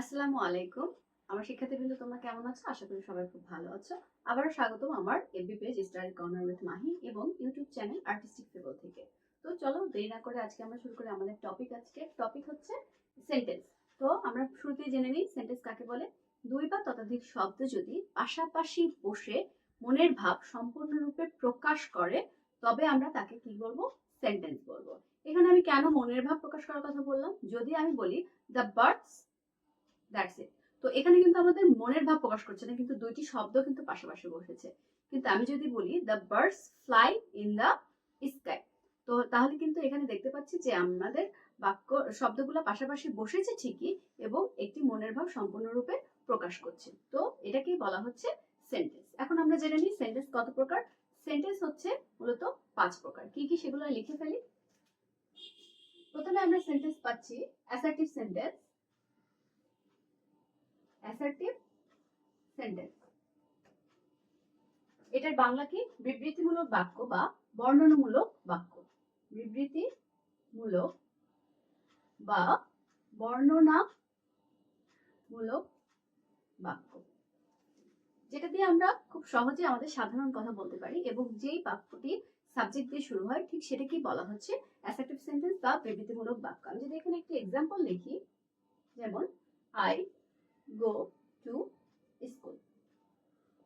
আসসালামু আলাইকুম। আমার শিক্ষার্থীবৃন্দ তোমরা কেমন আছো? আশা করি সবাই খুব ভালো আছো। আবারও স্বাগতম আমার FB page study corner with Mahi এবং ইউটিউব চ্যানেল আর্টিস্টিক ফেবল থেকে। তো চলো দেরি না করে আজকে আমরা শুরু করি আমাদের টপিক। আজকে টপিক হচ্ছে সেন্টেন্স। তো আমরা শুরুতেই জেনে নিই সেন্টেন্স কাকে বলে। দুই বা ততোধিক শব্দ যদি পাশাপাশি বসে মনের ভাব সম্পূর্ণরূপে প্রকাশ করে তবে আমরা তাকে কি বলবো? সেন্টেন্স বলবো। এখানে আমি কেন মনের ভাব প্রকাশ করার কথা বললাম? যদি আমি বলি দ্য বার্ডস, দ্যাটস ইট। তো এখানে কিন্তু আমাদের মনের ভাব প্রকাশ করছে না, কিন্তু দুইটি শব্দ কিন্তু পাশাপাশি বসেছে। কিন্তু আমি যদি বলি the birds fly in the sky, তো তাহলে কিন্তু এখানে দেখতে পাচ্ছি যে আমাদের বাক্য শব্দগুলো পাশাপাশি বসেছে ঠিকই, এবং একটি মনের ভাব সম্পূর্ণরূপে প্রকাশ করছে। তো এটাকেই বলা হচ্ছে সেন্টেন্স। এখন আমরা জেনে নিই সেন্টেন্স কত প্রকার। সেন্টেন্স হচ্ছে মূলত 5 প্রকার। কি কি সেগুলো লিখে ফেলি। প্রথমে আমরা সেন্টেন্স পাচ্ছি অ্যাসার্টিভ সেন্টেন্স। অ্যাসার্টিভ সেন্টেন্স, এটার বাংলা কি? বিবৃতিমূলক বাক্য বা বর্ণনামূলক বাক্য। বিবৃতিমূলক বা বর্ণনামূলক বাক্য, যেটা দিয়ে আমরা খুব সহজে আমাদের সাধারণ কথা বলতে পারি, এবং যেই বাক্যটি সাবজেক্ট দিয়ে শুরু হয় ঠিক সেটাকেই বলা হচ্ছে অ্যাসার্টিভ সেন্টেন্স বা বিবৃতিমূলক বাক্য। আমি যদি এখানে একটি এক্সাম্পল লিখি, যেমন আই গো টু স্কুল,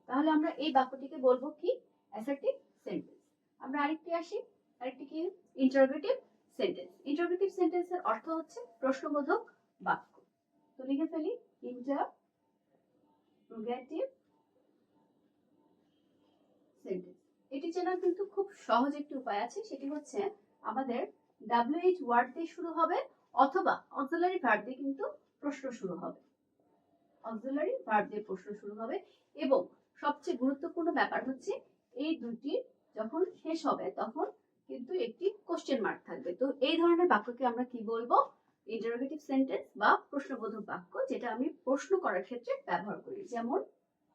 তাহলে আমরা এই বাক্যটিকে বলবো কি? Assertive sentence. আমরা আরেকটি আসি, আরেকটি কি? Interrogative sentence. ইন্টারোগেটিভ সেন্টেন্সের অর্থ হচ্ছে প্রশ্নবোধক বাক্য। তো লিখে ফেলি ইন্টারোগেটিভ সেন্টেন্স। এটি চেনার কিন্তু খুব সহজ একটি উপায় আছে, সেটি হচ্ছে আমাদের WH ওয়ার্ড দিয়ে শুরু হবে অথবা অক্সিলারি ভার্ব দিয়ে কিন্তু প্রশ্ন শুরু হবে। অক্সিলারি ভার্ব দিয়ে প্রশ্ন শুরু হবে, এবং সবচেয়ে গুরুত্বপূর্ণ ব্যাপার হচ্ছে এই দুটি যখন শেষ হবে তখন কিন্তু একটি কোশ্চেন মার্ক থাকবে। তো এই ধরনের বাক্যকে আমরা কি বলবো? ইন্টারোগেটিভ সেন্টেন্স বা প্রশ্নবোধক বাক্য, যেটা আমি প্রশ্ন করার ক্ষেত্রে ব্যবহার করি। যেমন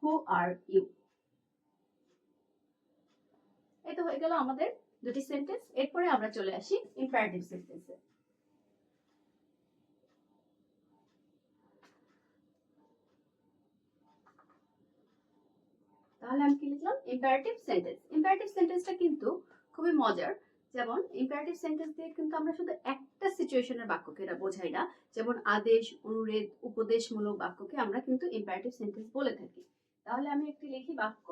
হু আর ইউ। এই তো হয়ে গেল আমাদের দুটি সেন্টেন্স। এরপরে আমরা চলে আসি ইম্পারেটিভ সেন্টেন্সে। তাহলে আমি কি লিখলাম? Imperative sentence. ইম্পারেটিভ সেন্টেন্সটা কিন্তু খুবই মজার। যেমন ইম্পারেটিভ সেন্টেন্স দিয়ে কিন্তু আমরা শুধু একটা সিচুয়েশনের বাক্যকে এটা বোঝাই না। যেমন আদেশ, অনুরোধ, উপদেশমূলক বাক্যকে আমরা কিন্তু ইম্পারেটিভ সেন্টেন্স বলে থাকি। তাহলে আমি একটি লিখি বাক্য।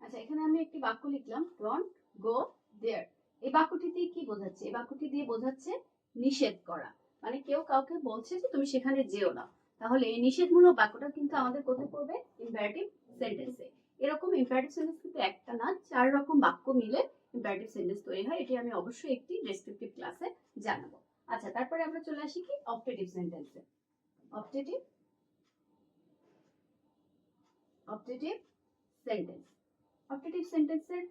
আচ্ছা, এখানে আমি একটি বাক্য লিখলাম, ডোন্ট গো দেয়ার। এই বাক্যটি দিয়ে কি বোঝাচ্ছে? এই বাক্যটি দিয়ে বোঝাচ্ছে নিষেধ করা। মানে কেউ কাউকে বলছে যে তুমি সেখানে যেও না। তাহলে এই নিষেধমূলক বাক্যটা কিন্তু আমাদের কোথায় পড়বে? ইম্পারেটিভ সেন্টেন্সে। এরকম ইম্পারেটিভ সেন্টেন্স কিন্তু একটা না, 4 রকম বাক্য মিলে ইম্পারেটিভ সেন্টেন্স তৈরি হয়। এটি আমি অবশ্যই একটি ডেসক্রিপটিভ ক্লাসে জানাবো। আচ্ছা, তারপরে আমরা চলে আসি কি? অপটেটিভ সেন্টেন্সে। Optative optative sentence. অপটেটিভ সেন্টেন্সের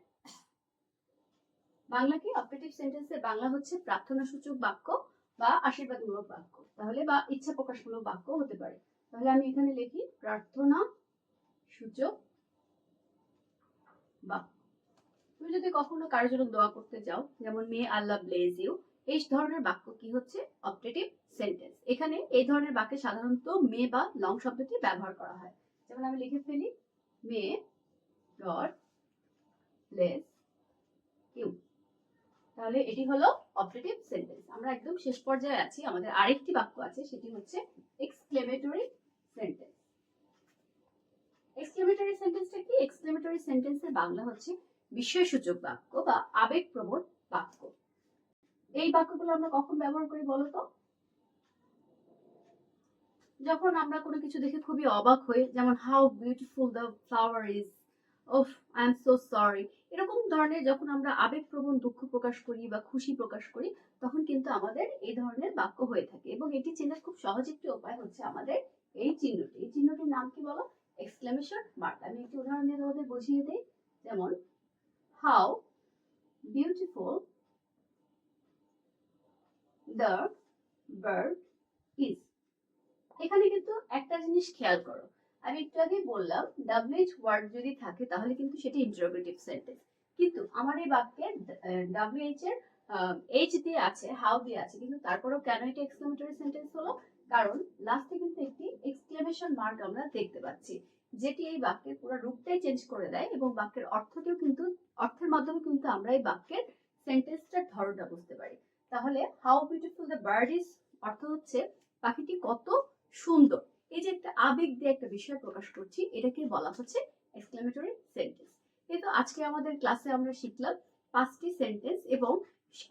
বাংলা কি? অপটেটিভ সেন্টেন্সের বাংলা হচ্ছে প্রার্থনাসূচক বাক্য বা আশীর্বাদমূলক বাক্য, তাহলে বা ইচ্ছা প্রকাশমূলক বাক্য হতে পারে। তাহলে আমি এখানে লিখি প্রার্থনা সূচক বাক্য। তুমি যদি কখনো কারোর জন্য দোয়া করতে যাও, যেমন মে আল্লাহ ব্লেজ ইউ, এই ধরনের বাক্য কি হচ্ছে? Optative sentence. এখানে এই ধরনের বাক্যে সাধারণত মে বা লং শব্দটি ব্যবহার করা হয়। যেমন আমি লিখে ফেলি মে গড ব্লেস ইউ। তাহলে এটি হলো অপটেটিভ সেন্টেন্স। আমরা একদম শেষ পর্যায়ে আছি, আমাদের আরেকটি বাক্য আছে, সেটি হচ্ছে এক্সক্লেমেটরি সেন্টেন্স। এক্সক্লেমেটরি সেন্টেন্সটা কি? এক্সক্লেমেটরি সেন্টেন্সের বাংলা হচ্ছে বিস্ময়সূচক বাক্য বা আবেগপ্রবণ বাক্য। এই বাক্যগুলো আমরা কখন ব্যবহার করি বলতো? যখন আমরা কোনো কিছু দেখে খুবই অবাক হই, যেমন how beautiful the flower is, of I am so sorry. এরকম ধরনের যখন আমরা আবেগপ্রবণ দুঃখ প্রকাশ করি বা খুশি প্রকাশ করি, তখন কিন্তু আমাদের এই ধরনের বাক্য হয়ে থাকে। এবং এটি চেনার খুব সহজ একটি উপায় হচ্ছে আমাদের এই চিহ্নটি। এই চিহ্নটির নাম কি বলো? Exclamation mark. আমি একটি উদাহরণ দিয়ে তোমাদের বুঝিয়ে দিই। যেমন how beautiful the bird is. এখানে কিন্তু একটা জিনিস খেয়াল করো, আমি একটু আগে বললাম WH ওয়ার্ড যদি থাকে তাহলে কিন্তু সেটি ইন্টারোগেটিভ সেন্টেন্স, কিন্তু আমার এই বাক্যে WH এর এইচ দিয়ে আছে, হাউ দিয়ে আছে, কিন্তু তারপরেও কেন এটা এক্সক্লেমেটরি সেন্টেন্স হলো? কারণ লাস্টে কিন্তু একটি এক্সক্লেমেশন মার্ক আমরা দেখতে পাচ্ছি, যেটি এই বাক্যের পুরো রূপটাই চেঞ্জ করে দেয় এবং বাক্যের অর্থকেও কিন্তু, অর্থের মাধ্যমে কিন্তু আমরা এই বাক্যের সেন্টেন্সটার ধরনটা বুঝতে পারি। তাহলে how beautiful the bird is অর্থ হচ্ছে পাখিটি কত সুন্দর। এই যে একটা আবেগ দিয়ে একটা বিষয় প্রকাশ করছি, এটাকে বলা হচ্ছে এক্সক্লেমেটরি সেন্টেন্স। এই তো আজকে আমাদের ক্লাসে আমরা শিখলাম 5টি সেন্টেন্স, এবং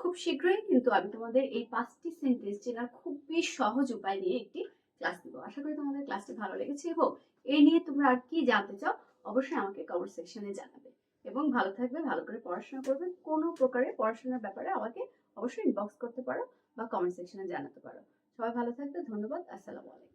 খুব শীঘ্রই কিন্তু আমি তোমাদের এই 5টি সেন্টেন্স চেনার খুবই সহজ উপায় নিয়ে একটি ক্লাস দিব। আশা করি তোমাদের ক্লাসটি ভালো লেগেছে, এবং এই নিয়ে তোমরা আর কি জানতে চাও অবশ্যই আমাকে কমেন্ট সেকশনে জানাবে। এবং ভালো থাকবে, ভালো করে পড়াশোনা করবে। কোনো প্রকারে পড়াশোনার ব্যাপারে আমাকে অবশ্যই ইনবক্স করতে পারো বা কমেন্ট সেকশনে জানাতে পারো। সবাই ভালো থাকবে, ধন্যবাদ, আসসালামু আলাইকুম।